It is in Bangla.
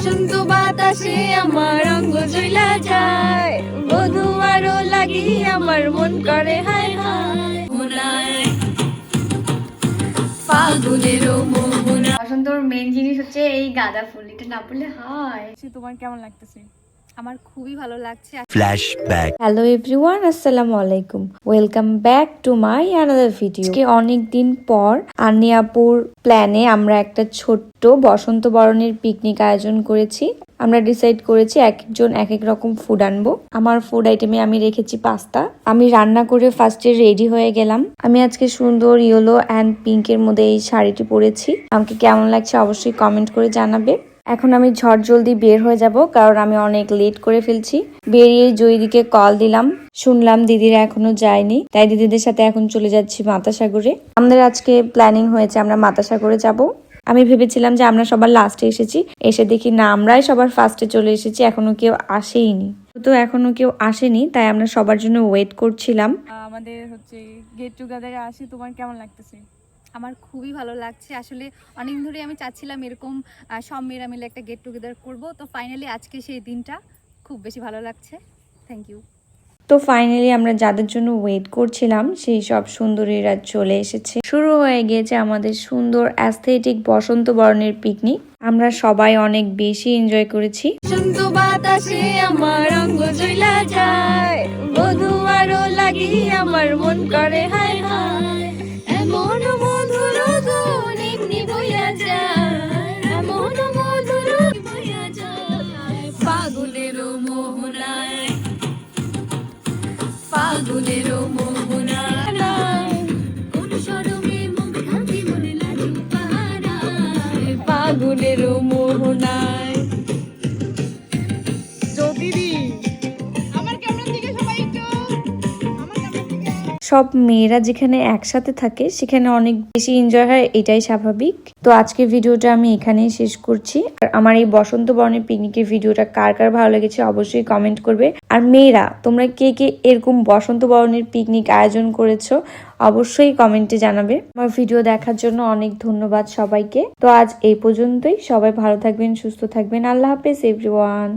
শুনতো বাতাসে আমার অঙ্গ জ্বলা যায়, বধু আরো লাগি আমার মন করে হায় হায় মোনায় ফাগুনেরও মোহনা। বসন্তর মেন জিনিস হচ্ছে এই গাঁদা ফুল, এটা না পড়লে হয়। তোমার কেমন লাগতেছে? আমার খুবই ভালো লাগছে। ফ্ল্যাশব্যাক। হ্যালো এভরিওয়ান, আসসালামু আলাইকুম, welcome back to my another video. আজকে অনেক দিন পর আনিয়াপুর প্ল্যানে আমরা একটা ছোট্ট বসন্ত বরণের পিকনিক আয়োজন করেছি। আমরা ডিসাইড করেছি এক একজন এক এক রকম ফুড আনবো। আমার ফুড আইটেমে আমি রেখেছি পাস্তা। আমি রান্না করে ফার্স্টে রেডি হয়ে গেলাম। আমি আজকে সুন্দর ইয়েলো অ্যান্ড পিঙ্কের মধ্যে এই শাড়িটি পরেছি। আমাকে কেমন লাগছে অবশ্যই কমেন্ট করে জানাবে। এখন আমি ঝট জলদি বের হয়ে যাব, কারণ আমি অনেক লেট করে ফেলছি। বেরিয়ে জয়দিকে কল দিলাম, শুনলাম দিদিরা এখনো যায়নি, তাই দিদিদের সাথে এখন চলে যাচ্ছি মাতাসাগরে। আমাদের আজকে প্ল্যানিং হয়েছে আমরা মাতাসাগরে যাব। আমি ভেবেছিলাম যে আমরা সবার লাস্টে এসেছি, এসে দেখি না আমরাই সবার ফার্স্টে চলে এসেছি, এখনো কেউ আসেইনি। তো এখনো কেউ আসেনি, তাই আমরা সবার জন্য ওয়েট করছিলাম। আমাদের গেট টুগেদারে আসি, তোমার কেমন লাগতেছে? আমার খুবই ভালো লাগছে। আসলে অনেকদিন ধরে আমি চাচ্ছিলাম এরকম সব মেয়েরা মিলে একটা গেট টুগেদার করব। তো ফাইনালি আজকে সেই দিনটা খুব বেশি ভালো লাগছে। Thank you. তো ফাইনালি আমরা যাদের জন্য ওয়েট করছিলাম সেই সব সুন্দরীরা চলে এসেছে। শুরু হয়ে গিয়েছে আমাদের সুন্দর অ্যাস্থেটিক বসন্ত বরণের পিকনিক। আমরা সবাই অনেক বেশি এনজয় করেছি। শুনতো বাতাসে আমার অঙ্গ জ্বলা যায়, বধু আরো লাগি আমার মন করে হায় হায় এমন মধুর গুণ এমনি বইয়া যায়, এমন মধুর বইয়া যায় ফাগুনেরও মোহনায় ফাগুনেরও মোহনায় কোন শরমে মুখ ঢাকি মনে লাজু পাহারায় ফাগুনেরও মোহনায়। সব মেয়েরা যেখানে একসাথে থাকে সেখানে অনেক বেশি এনজয় হয়, এটাই স্বাভাবিক। তো আজকে ভিডিওটা আমি এখানেই শেষ করছি। আর আমার এই বসন্ত বরণের পিকনিকের ভিডিওটা কার কার ভালো লেগেছে অবশ্যই কমেন্ট করবে। আর মেয়েরা তোমরা কে কে এরকম বসন্ত বরণের পিকনিক আয়োজন করেছো অবশ্যই কমেন্টে জানাবে। আমার ভিডিও দেখার জন্য অনেক ধন্যবাদ সবাইকে। তো আজ এই পর্যন্তই। সবাই ভালো থাকবেন, সুস্থ থাকবেন। আল্লাহ হাফেজ এভরিওয়ান।